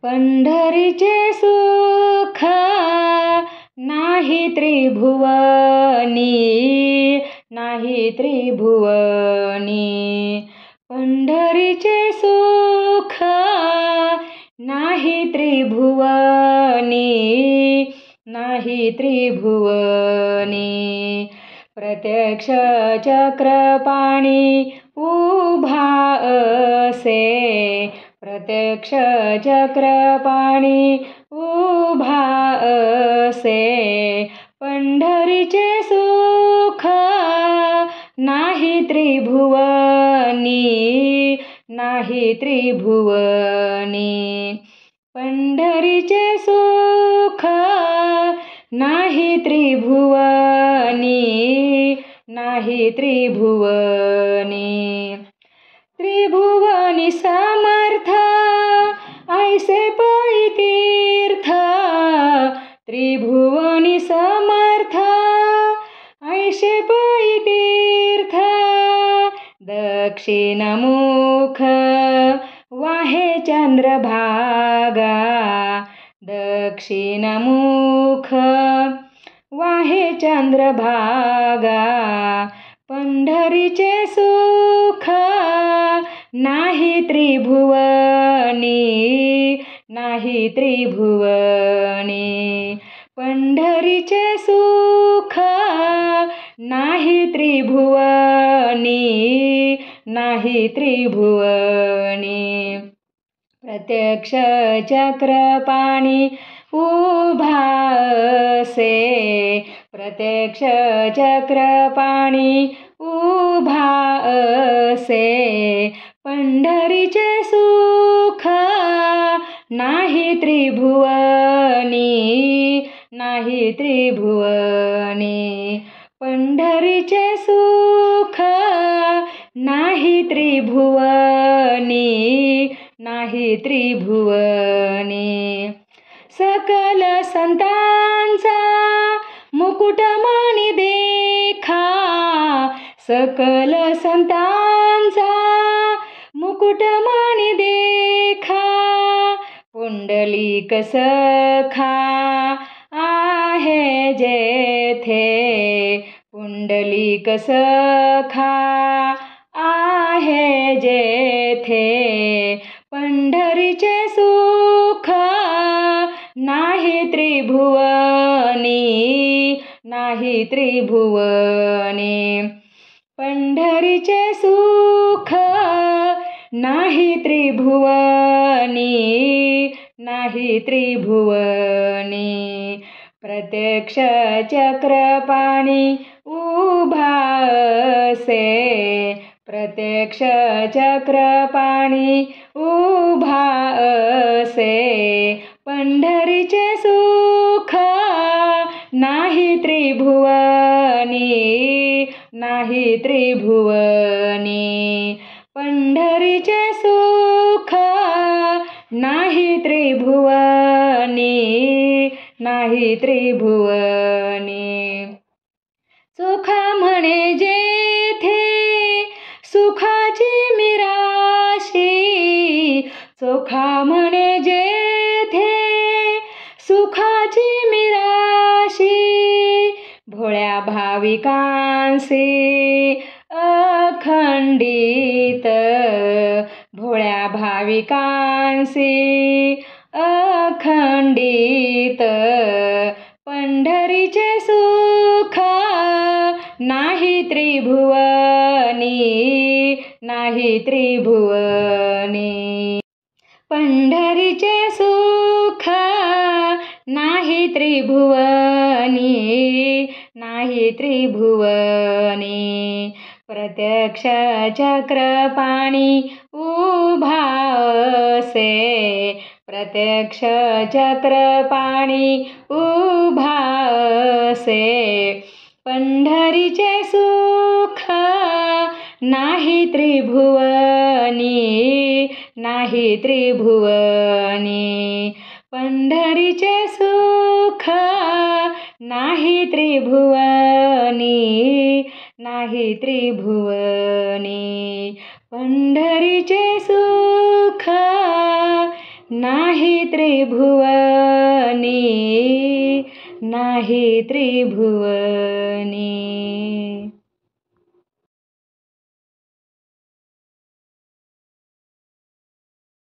पंढरीचे सुख नाही त्रिभुवनी, नाही त्रिभुवनी. पंढरीचे सुख नाही त्रिभुवनी, नाही त्रिभुवनी. प्रत्यक्ष चक्रपाणी उभा असे, प्रत्यक्ष चक्रपाणी उभा असे. पंढरीचे सुख नाही त्रिभुवनी, नाही त्रिभुवनी. पंढरीचे सुख नाही त्रिभुवनी, नाही त्रिभुवनी. त्रिभुवनी समर्थ ऐसे पै तीर्थ, त्रिभुवनी समर्थ ऐसे पै तीर्थ. दक्षिणमुख वाहे चंद्रभागा, दक्षिणमुख वाहे चंद्रभागा. पंढरीचे सुख नाही त्रिभुवनी, नाही त्रिभुवनी. पंढरीचे सुख नाही त्रिभुवनी, नाही त्रिभुवनी. प्रत्यक्ष चक्रपाणी उभा असे, प्रत्यक्ष चक्रपाणी उभा असे. पंढरीचे सुख नाही त्रिभुवनी, नाही त्रिभुवनी. पंढरीचे सुख नाही त्रिभुवनी, नाही त्रिभुवनी. सकल संतांचा मुकुटमणी देखा, सकल संतांचा मुकुटमणी देखा. पुंडलिक सखा आहे जेथे, पुंडलिक सखा आहे जेथे. पंढरीचे सुख नाही त्रिभुवनी, नाही त्रिभुवनी. पंढरीचे सुख नाही त्रिभुवनी, नाही त्रिभुवनी. प्रत्यक्ष चक्रपाणी उभा असे, प्रत्यक्ष चक्रपाणी उभा असे. पंढरीचे सुख नाही त्रिभुवनी, नाही त्रिभुवनी. पंढरीचे सुख नाही त्रिभुवनी, नाही त्रिभुवनी. चोखा म्हणे जेथे सुखाची मिराशी, चोखा म्हणे जेथे सुखाची मिराशी. भोळ्या भाविकांसी अखंडित, भोळ्या भाविकांसी अखंडित. पंढरीचे सुख नाही त्रिभुवनी, नाही त्रिभुवनी. पंढरीचे सुख नाही त्रिभुवनी, नाही त्रिभुवनी. प्रत्यक्ष चक्रपाणी उभा असे, प्रत्यक्ष चक्रपाणी उभा असे. पंढरीचे सुख नाही त्रिभुवनी, नाही त्रिभुवनी. पंढरीचे सुख नाही त्रिभुवनी, नाही त्रिभुवनी. पंढरीचे सुख नाही त्रिभुवनी, नाही त्रिभुवनी.